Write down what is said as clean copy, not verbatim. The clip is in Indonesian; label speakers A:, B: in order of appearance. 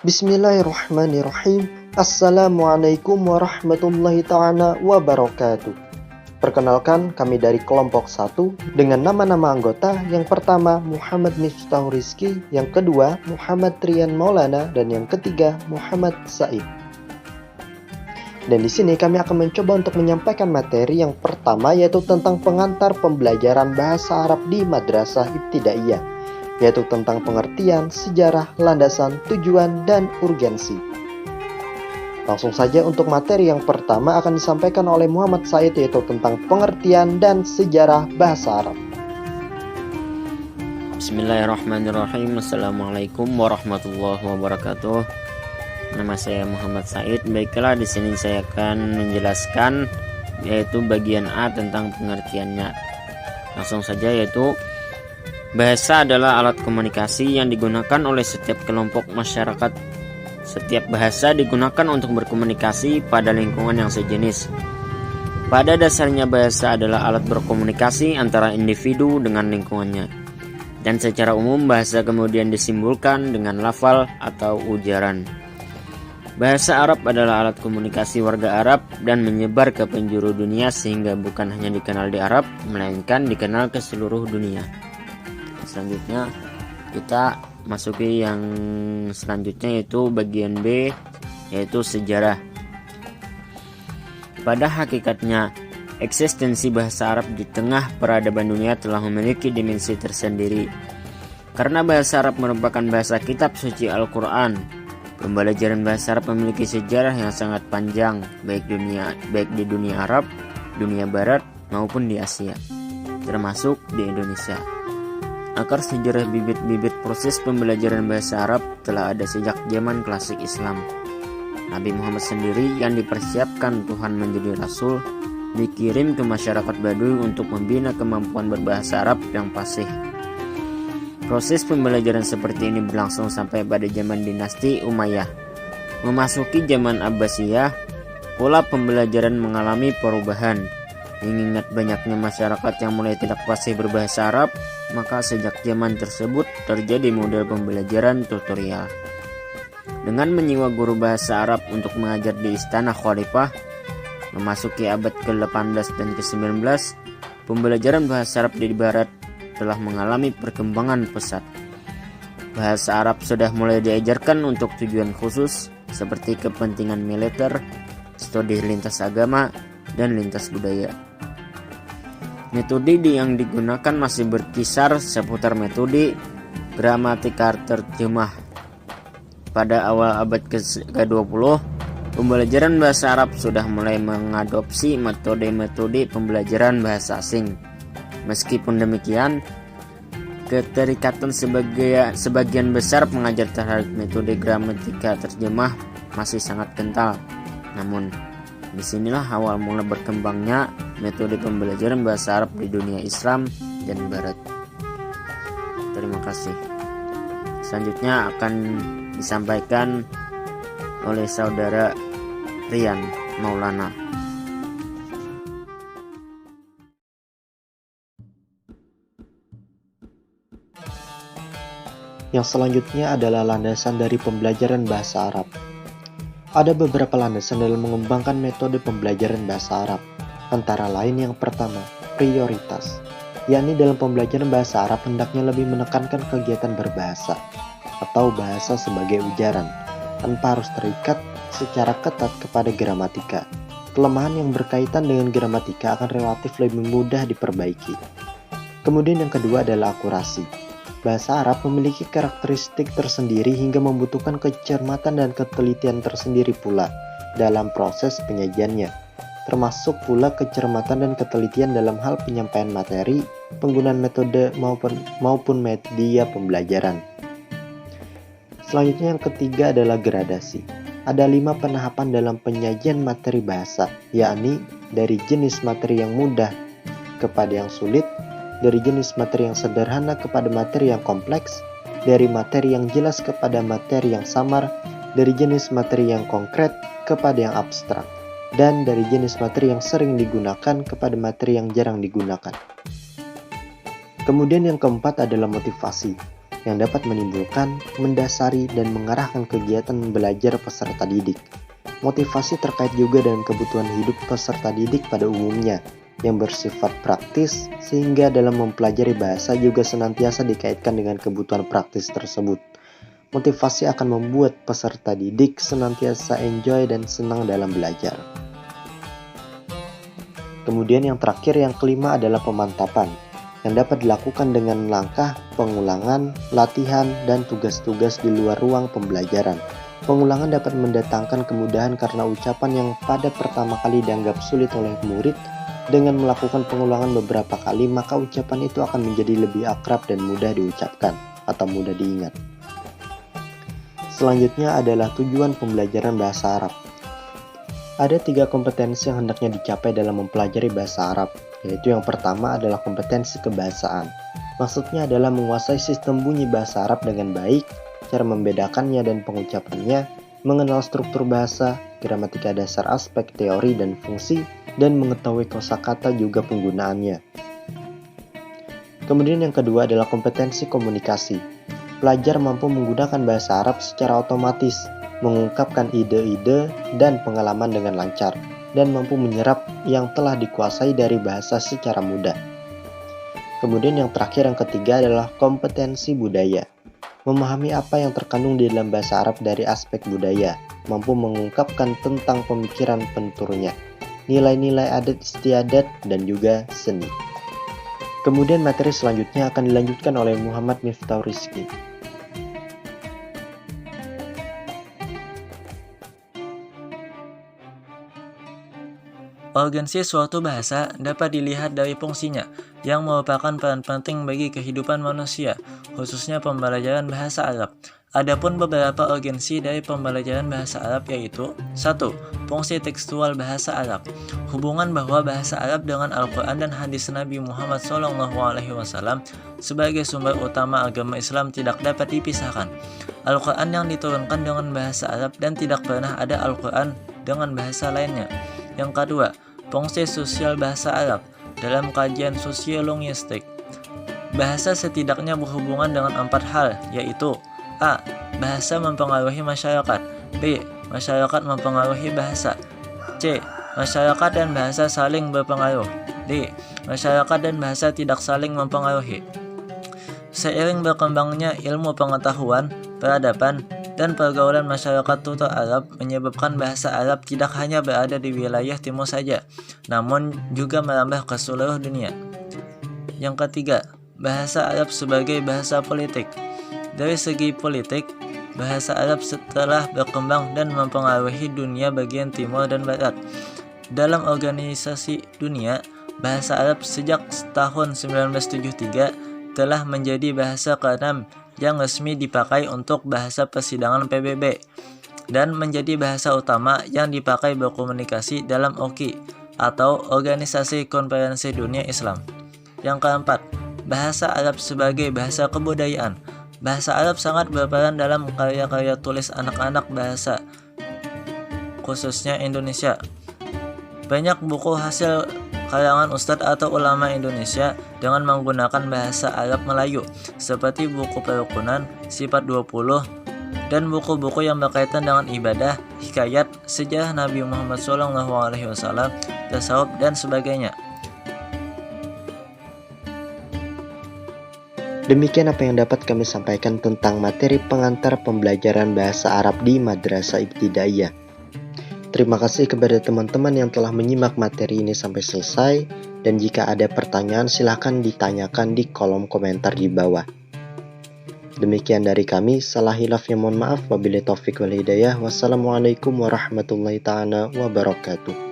A: Bismillahirrahmanirrahim. Assalamualaikum warahmatullahi ta'ala wabarakatuh. Perkenalkan, kami dari kelompok 1 dengan nama-nama anggota. Yang pertama Muhammad Miftahul Rizki, yang kedua Muhammad Rian Maulana, dan yang ketiga Muhammad Said. Dan di sini kami akan mencoba untuk menyampaikan materi yang pertama, yaitu tentang pengantar pembelajaran bahasa Arab di Madrasah Ibtidaiyah, yaitu tentang pengertian, sejarah, landasan, tujuan, dan urgensi. Langsung saja untuk materi yang pertama akan disampaikan oleh Muhammad Said, yaitu tentang pengertian dan sejarah bahasa Arab.
B: Bismillahirrahmanirrahim. Assalamualaikum warahmatullahi wabarakatuh. Nama saya Muhammad Said. Baiklah, di sini saya akan menjelaskan yaitu bagian A tentang pengertiannya. Langsung saja, yaitu bahasa adalah alat komunikasi yang digunakan oleh setiap kelompok masyarakat. Setiap bahasa digunakan untuk berkomunikasi pada lingkungan yang sejenis. Pada dasarnya bahasa adalah alat berkomunikasi antara individu dengan lingkungannya. Dan secara umum bahasa kemudian disimbolkan dengan lafal atau ujaran. Bahasa Arab adalah alat komunikasi warga Arab dan menyebar ke penjuru dunia, sehingga bukan hanya dikenal di Arab, melainkan dikenal ke seluruh dunia. Selanjutnya kita masuki yang selanjutnya, yaitu bagian B, yaitu sejarah. Pada hakikatnya, eksistensi bahasa Arab di tengah peradaban dunia telah memiliki dimensi tersendiri. Karena bahasa Arab merupakan bahasa kitab suci Al-Quran, pembelajaran bahasa Arab memiliki sejarah yang sangat panjang, baik di dunia Arab, dunia Barat, maupun di Asia, termasuk di Indonesia. Akar sejarah bibit-bibit proses pembelajaran bahasa Arab telah ada sejak zaman klasik Islam. Nabi Muhammad sendiri yang dipersiapkan Tuhan menjadi Rasul, dikirim ke masyarakat Baduy untuk membina kemampuan berbahasa Arab yang fasih. Proses pembelajaran seperti ini berlangsung sampai pada zaman dinasti Umayyah. Memasuki zaman Abbasiyah, pola pembelajaran mengalami perubahan. Mengingat banyaknya masyarakat yang mulai tidak fasih berbahasa Arab, maka sejak zaman tersebut terjadi model pembelajaran tutorial. Dengan menyewa guru bahasa Arab untuk mengajar di istana khalifah, memasuki abad ke-18 dan ke-19, pembelajaran bahasa Arab di Barat telah mengalami perkembangan pesat. Bahasa Arab sudah mulai diajarkan untuk tujuan khusus seperti kepentingan militer, studi lintas agama, dan lintas budaya. Metode yang digunakan masih berkisar seputar metode gramatika terjemah. Pada awal abad ke-20, pembelajaran bahasa Arab sudah mulai mengadopsi metode-metode pembelajaran bahasa asing. Meskipun demikian, keterikatan sebagian besar pengajar terhadap metode gramatika terjemah masih sangat kental. Namun, disinilah awal mula berkembangnya metode pembelajaran bahasa Arab di dunia Islam dan Barat. Terima kasih. Selanjutnya akan disampaikan oleh saudara Rian Maulana.
A: Yang selanjutnya adalah landasan dari pembelajaran bahasa Arab. Ada beberapa landasan dalam mengembangkan metode pembelajaran bahasa Arab. Antara lain yang pertama, prioritas. Yakni dalam pembelajaran bahasa Arab hendaknya lebih menekankan kegiatan berbahasa atau bahasa sebagai ujaran, tanpa harus terikat secara ketat kepada gramatika. Kelemahan yang berkaitan dengan gramatika akan relatif lebih mudah diperbaiki. Kemudian yang kedua adalah akurasi. Bahasa Arab memiliki karakteristik tersendiri hingga membutuhkan kecermatan dan ketelitian tersendiri pula dalam proses penyajiannya, termasuk pula kecermatan dan ketelitian dalam hal penyampaian materi, penggunaan metode maupun media pembelajaran. Selanjutnya yang ketiga adalah gradasi. Ada 5 penahapan dalam penyajian materi bahasa, yakni dari jenis materi yang mudah kepada yang sulit, dari jenis materi yang sederhana kepada materi yang kompleks, dari materi yang jelas kepada materi yang samar, dari jenis materi yang konkret kepada yang abstrak, dan dari jenis materi yang sering digunakan kepada materi yang jarang digunakan. Kemudian yang keempat adalah motivasi. yang dapat menimbulkan, mendasari, dan mengarahkan kegiatan belajar peserta didik. Motivasi terkait juga dengan kebutuhan hidup peserta didik pada umumnya, yang bersifat praktis, sehingga dalam mempelajari bahasa juga senantiasa dikaitkan dengan kebutuhan praktis tersebut. Motivasi akan membuat peserta didik senantiasa enjoy dan senang dalam belajar. Kemudian yang terakhir, yang kelima adalah pemantapan, yang dapat dilakukan dengan langkah pengulangan, latihan, dan tugas-tugas di luar ruang pembelajaran. Pengulangan dapat mendatangkan kemudahan karena ucapan yang pada pertama kali dianggap sulit oleh murid, dengan melakukan pengulangan beberapa kali, maka ucapan itu akan menjadi lebih akrab dan mudah diucapkan atau mudah diingat. Selanjutnya adalah tujuan pembelajaran bahasa Arab. Ada 3 kompetensi yang hendaknya dicapai dalam mempelajari bahasa Arab, yaitu yang pertama adalah kompetensi kebahasaan. Maksudnya adalah menguasai sistem bunyi bahasa Arab dengan baik, cara membedakannya dan pengucapannya, mengenal struktur bahasa, gramatika dasar aspek teori dan fungsi, dan mengetahui kosakata juga penggunaannya. Kemudian yang kedua adalah kompetensi komunikasi. Pelajar mampu menggunakan bahasa Arab secara otomatis, mengungkapkan ide-ide dan pengalaman dengan lancar, dan mampu menyerap yang telah dikuasai dari bahasa secara mudah. Kemudian yang terakhir, yang ketiga adalah kompetensi budaya. Memahami apa yang terkandung di dalam bahasa Arab dari aspek budaya, mampu mengungkapkan tentang pemikiran penuturnya, nilai-nilai adat istiadat, dan juga seni. Kemudian materi selanjutnya akan dilanjutkan oleh Muhammad Miftahul Rizki.
C: Urgensi suatu bahasa dapat dilihat dari fungsinya, yang merupakan peran penting bagi kehidupan manusia, khususnya pembelajaran bahasa Arab. Adapun beberapa urgensi dari pembelajaran bahasa Arab yaitu 1. Fungsi tekstual bahasa Arab. Hubungan bahwa bahasa Arab dengan Al-Quran dan hadis Nabi Muhammad SAW sebagai sumber utama agama Islam tidak dapat dipisahkan. Al-Quran yang diturunkan dengan bahasa Arab dan tidak pernah ada Al-Quran dengan bahasa lainnya. Yang kedua, fungsi sosial bahasa Arab. Dalam kajian sosiolinguistik, bahasa setidaknya berhubungan dengan 4 hal, yaitu A. Bahasa mempengaruhi masyarakat. B. Masyarakat mempengaruhi bahasa. C. Masyarakat dan bahasa saling berpengaruh. D. Masyarakat dan bahasa tidak saling mempengaruhi. Seiring berkembangnya ilmu pengetahuan, peradaban, dan pergaulan masyarakat tutur Arab menyebabkan bahasa Arab tidak hanya berada di wilayah timur saja, namun juga merambah ke seluruh dunia. Yang ketiga, bahasa Arab sebagai bahasa politik. Dari segi politik, bahasa Arab setelah berkembang dan mempengaruhi dunia bagian timur dan barat. Dalam organisasi dunia, bahasa Arab sejak tahun 1973 telah menjadi bahasa ke-6 yang resmi dipakai untuk bahasa persidangan PBB dan menjadi bahasa utama yang dipakai berkomunikasi dalam OKI atau Organisasi Konferensi Dunia Islam. Yang keempat, bahasa Arab sebagai bahasa kebudayaan. Bahasa Arab sangat berperan dalam karya-karya tulis anak-anak bahasa, khususnya Indonesia. Banyak buku hasil karangan ustadz atau ulama Indonesia dengan menggunakan bahasa Arab Melayu, seperti buku Perukunan, Sifat 20, dan buku-buku yang berkaitan dengan ibadah, hikayat, sejarah Nabi Muhammad SAW, tasawuf, dan sebagainya.
A: Demikian apa yang dapat kami sampaikan tentang materi pengantar pembelajaran bahasa Arab di Madrasah Ibtidaiyah. Terima kasih kepada teman-teman yang telah menyimak materi ini sampai selesai, dan jika ada pertanyaan silahkan ditanyakan di kolom komentar di bawah. Demikian dari kami, salah hilafnya mohon maaf, wabillahi taufiq wal hidayah, wassalamualaikum warahmatullahi ta'ala wabarakatuh.